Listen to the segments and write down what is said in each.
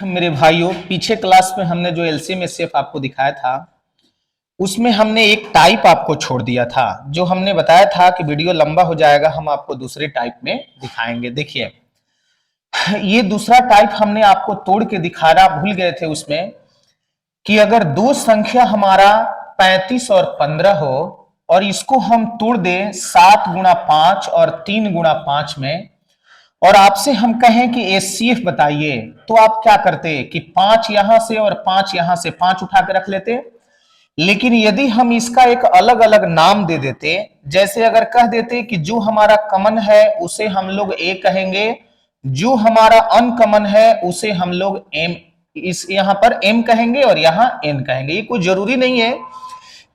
मेरे भाइयों, पीछे क्लास में हमने जो एलसीएम एचसीएफ आपको दिखाया था उसमें हमने एक टाइप आपको छोड़ दिया था। जो हमने बताया था कि वीडियो लंबा हो जाएगा, हम आपको दूसरे टाइप में दिखाएंगे। देखिए, ये दूसरा टाइप हमने आपको तोड़ के दिखाना भूल गए थे उसमें कि अगर दो संख्या हमारा 35 और 15 हो और इसको हम तोड़ दें 7 गुणा 5 और 3 गुणा 5 में, और आपसे हम कहें कि एचसीएफ बताइए, तो आप क्या करते कि 5 यहां से और 5 यहां से 5 उठा के रख लेते। लेकिन यदि हम इसका एक अलग अलग नाम दे देते, जैसे अगर कह देते कि जो हमारा कॉमन है उसे हम लोग ए कहेंगे, जो हमारा अनकॉमन है उसे हम लोग एम, इस यहां पर एम कहेंगे और यहां एन कहेंगे। ये कोई जरूरी नहीं है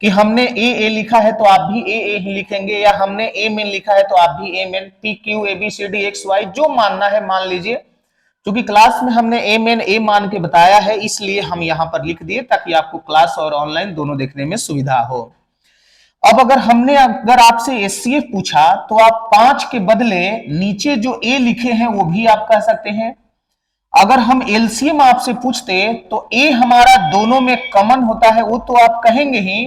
कि हमने ए लिखा है तो आप भी ए ही लिखेंगे, या हमने ए मेन लिखा है तो आप भी ए मेन, P Q A B C D X Y जो मानना है मान लीजिए। क्योंकि क्लास में हमने ए मेन ए मान के बताया है, इसलिए हम यहां पर लिख दिए ताकि आपको क्लास और ऑनलाइन दोनों देखने में सुविधा हो। अब अगर आपसे एचसीएफ पूछा तो आप 5 के बदले नीचे जो ए लिखे हैं वो भी आप कह सकते हैं। अगर हम एलसीएम आपसे पूछते तो ए हमारा दोनों में कॉमन होता है वो तो आप कहेंगे ही,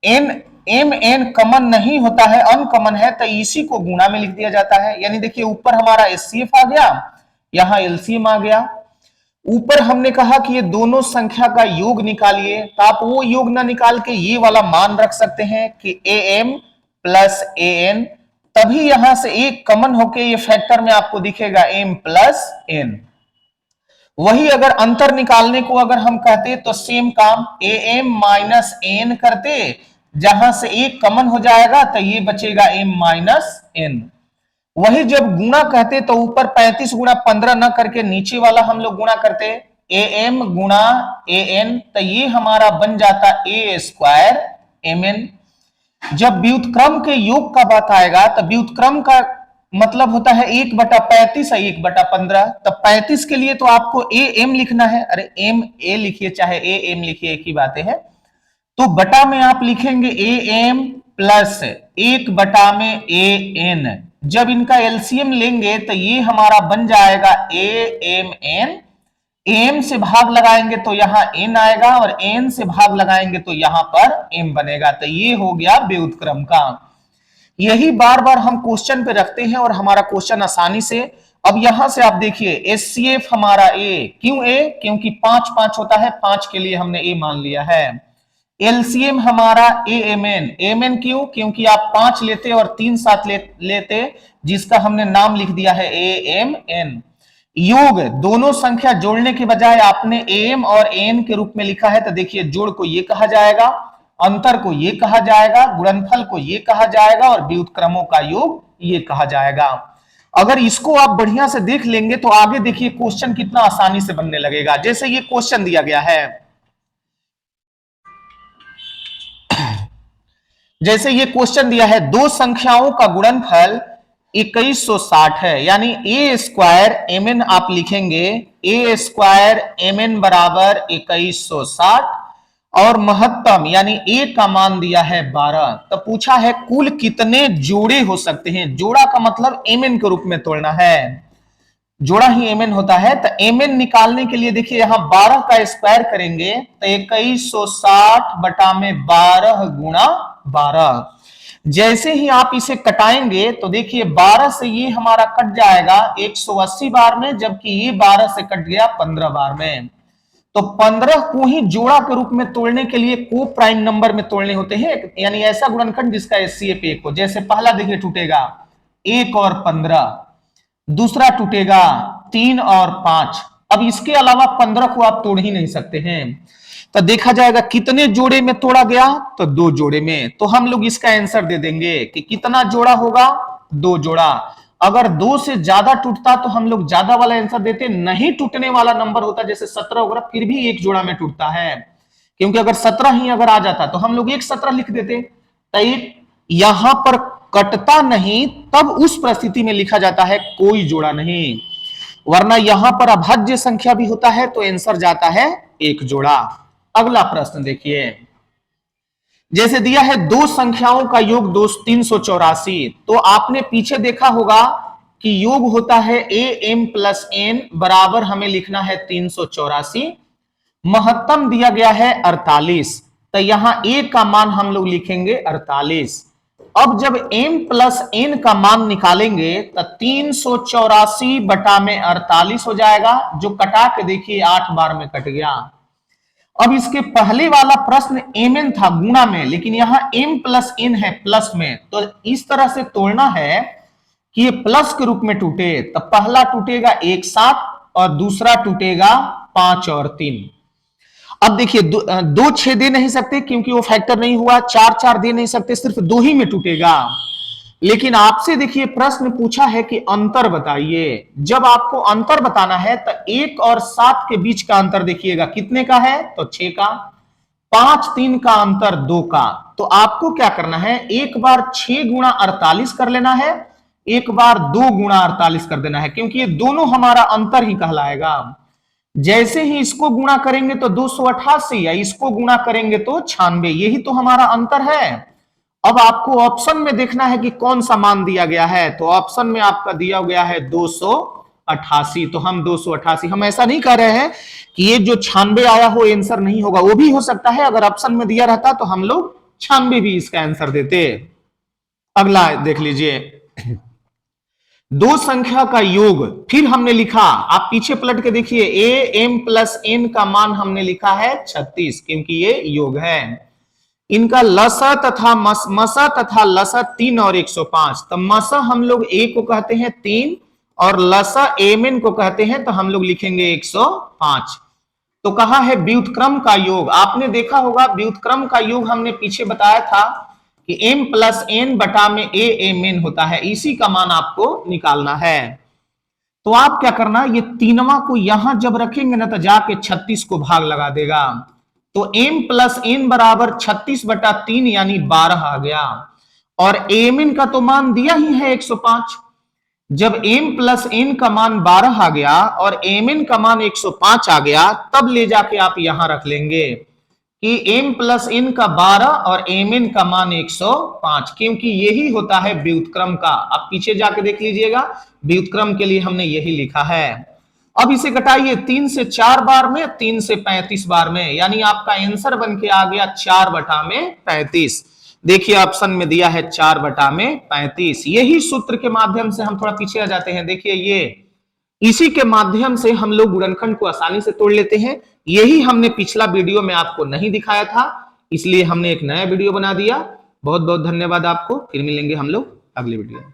एन एम एन कॉमन नहीं होता है, अनकॉमन है, तो इसी को गुणा में लिख दिया जाता है। यानी देखिए, ऊपर हमारा एचसीएफ आ गया, यहां एलसीएम आ गया। ऊपर हमने कहा कि ये दोनों संख्या का योग निकालिए, तो आप वो योग ना निकाल के ये वाला मान रख सकते हैं कि A M plus A N, तभी यहां से एक कॉमन होके ये फैक्टर में आपको दिखेगा एम प्लस एन। वही अगर अंतर निकालने को अगर हम कहते तो सेम काम ए एम माइनस एन करते, जहां से एक कॉमन हो जाएगा तो ये बचेगा एम माइनस एन। वही जब गुणा कहते तो ऊपर 35 गुणा 15 न करके नीचे वाला हम लोग गुणा करते, ए एम गुणा ए एन, तो ये हमारा बन जाता ए स्क्वायर एम एन। जब व्युत्क्रम के योग का बात आएगा तो व्युत्क्रम का मतलब होता है 1/35 है 1/15, तो 35 के लिए तो आपको ए एम लिखना है। अरे एम ए लिखिए चाहे ए एम लिखिए, एक ही बात है। तो बटा में आप लिखेंगे ए एम प्लस 1/में ए एन। जब इनका एलसीएम लेंगे तो ये हमारा बन जाएगा ए एम एन। एम से भाग लगाएंगे तो यहां एन आएगा और एन से भाग लगाएंगे तो यहां पर एम बनेगा। तो ये हो गया व्युत्क्रम का। यही बार बार हम क्वेश्चन पे रखते हैं और हमारा क्वेश्चन आसानी से। अब यहां से आप देखिए एचसीएफ हमारा ए, क्यों ए? क्योंकि 5 5 होता है, 5 के लिए हमने ए मान लिया है। एलसीएम हमारा A M N, M N क्यों? क्योंकि आप 5 लेते और 3 साथ लेते, जिसका हमने नाम लिख दिया है ए एम एन। योग, दोनों संख्या जोड़ने के बजाय आपने एम और एन के रूप में लिखा है, तो देखिए जोड़ को ये कहा जाएगा, अंतर को ये कहा जाएगा, गुणनफल को ये कहा जाएगा और व्युत्क्रमों का योग ये कहा जाएगा। अगर इसको आप बढ़िया से देख लेंगे तो आगे देखिए क्वेश्चन कितना आसानी से बनने लगेगा। जैसे ये क्वेश्चन दिया गया है, जैसे ये क्वेश्चन दिया है, दो संख्याओं का गुणनफल 2160 है, यानी ए स्क्वायर एम एन आप लिखेंगे, ए स्क्वायर एम एन बराबर 2160, और महत्तम यानी ए का मान दिया है 12। तो पूछा है कुल कितने जोड़े हो सकते हैं। जोड़ा का मतलब एम एन के रूप में तोड़ना है, जोड़ा ही एम एन होता है। तो एम एन निकालने के लिए देखिए यहां 12 का स्क्वायर करेंगे तो 2160 बटा में 12 गुणा 12। जैसे ही आप इसे कटाएंगे तो देखिए 12 से ये हमारा कट जाएगा 180 बार में, जबकि ये 12 से कट गया 15 बार में। तो 15 को ही जोड़ा के रूप में तोड़ने के लिए को प्राइम नंबर में तोड़ने होते हैं, यानी ऐसा गुणनखंड जिसका एचसीएफ 1 हो। जैसे पहला देखिए टूटेगा 1 और 15, दूसरा टूटेगा 3 और 5। अब इसके अलावा 15 को आप तोड़ ही नहीं सकते हैं। तो देखा जाएगा कितने जोड़े में तोड़ा गया, तो 2 जोड़े में। तो हम लोग इसका आंसर दे देंगे कि कितना जोड़ा होगा, 2 जोड़ा। अगर 2 से ज्यादा टूटता तो हम लोग ज्यादा वाला आंसर देते, नहीं टूटने वाला नंबर होता जैसे 17 वगैरह, फिर भी 1 जोड़ा में टूटता है, क्योंकि अगर 17 ही अगर आ जाता तो हम लोग 117 लिख देते। तो यहां पर कटता नहीं, तब उस परिस्थिति में लिखा जाता है कोई जोड़ा नहीं, वरना यहां पर अभाज्य संख्या भी होता है तो आंसर जाता है 1 जोड़ा। अगला प्रश्न देखिए, जैसे दिया है दो संख्याओं का योग 384, तो आपने पीछे देखा होगा कि योग होता है ए एम प्लस एन बराबर हमें लिखना है 384, महत्तम दिया गया है 48, तो यहां ए का मान हम लोग लिखेंगे 48। अब जब m प्लस n का मान निकालेंगे तो 384 बटा में 48 हो जाएगा, जो कटा के देखिए 8 बार में कट गया। अब इसके पहले वाला प्रश्न mn था गुणा में, लेकिन यहां m प्लस n है प्लस में, तो इस तरह से तोड़ना है कि ये प्लस के रूप में टूटे। तो पहला टूटेगा 1 7 और दूसरा टूटेगा 5 और 3। अब देखिए दो 6 दे नहीं सकते क्योंकि वो फैक्टर नहीं हुआ, 4 4 दे नहीं सकते, सिर्फ 2 ही में टूटेगा। लेकिन आपसे देखिए प्रश्न पूछा है कि अंतर बताइए। जब आपको अंतर बताना है तो 1 और 7 के बीच का अंतर देखिएगा कितने का है, तो 6 का। 5 3 का अंतर 2 का। तो आपको क्या करना है, एक बार 6 गुणा 48 कर लेना है, एक बार 2 गुणा 48 कर देना है, क्योंकि ये दोनों हमारा अंतर ही कहलाएगा। जैसे ही इसको गुणा करेंगे तो 288 या इसको गुणा करेंगे तो 96, यही तो हमारा अंतर है। अब आपको ऑप्शन में देखना है कि कौन सा मान दिया गया है, तो ऑप्शन में आपका दिया गया है 288, तो हम 288, हम ऐसा नहीं कह रहे हैं कि ये जो 96 आया हो आंसर नहीं होगा, वो भी हो सकता है। अगर ऑप्शन में दिया रहता तो हम लोग 96 भी इसका आंसर देते। अगला देख लीजिए, दो संख्या का योग, फिर हमने लिखा, आप पीछे पलट के देखिए, ए एम प्लस एन का मान हमने लिखा है 36, क्योंकि ये योग है। इनका लसा तथा मसा तथा लसा 3 और 105, तो मसा हम लोग ए को कहते हैं 3 और लसा एम एन को कहते हैं, तो हम लोग लिखेंगे 105। तो कहा है व्युत्क्रम का योग। आपने देखा होगा व्युत्क्रम का योग हमने पीछे बताया था कि m प्लस एन बटा में a m n होता है, इसी का मान आपको निकालना है। तो आप क्या करना, ये तीनवा को यहां जब रखेंगे ना तो जाके 36 को भाग लगा देगा, तो m प्लस एन बराबर 36 बटा 3 यानी 12 आ गया। और am n का तो मान दिया ही है 105। जब m प्लस एन का मान 12 आ गया और m n का मान 105 आ गया, तब ले जाके आप यहां रख लेंगे कि m प्लस एन का 12 और m n का मान 105, क्योंकि यही होता है व्युत्क्रम का। आप पीछे जाके देख लीजिएगा, व्युत्क्रम के लिए हमने यही लिखा है। अब इसे घटाइए 3 से 4 बार में, 3 से 35 बार में, यानी आपका आंसर बन के आ गया 4 बटा में 35। देखिए ऑप्शन में दिया है 4 बटा में 35। यही सूत्र के माध्यम से हम थोड़ा पीछे आ जाते हैं। देखिए ये इसी के माध्यम से हम लोग गुणनखंड को आसानी से तोड़ लेते हैं। यही हमने पिछला वीडियो में आपको नहीं दिखाया था, इसलिए हमने एक नया वीडियो बना दिया। बहुत बहुत धन्यवाद आपको। फिर मिलेंगे हम लोग अगले वीडियो में।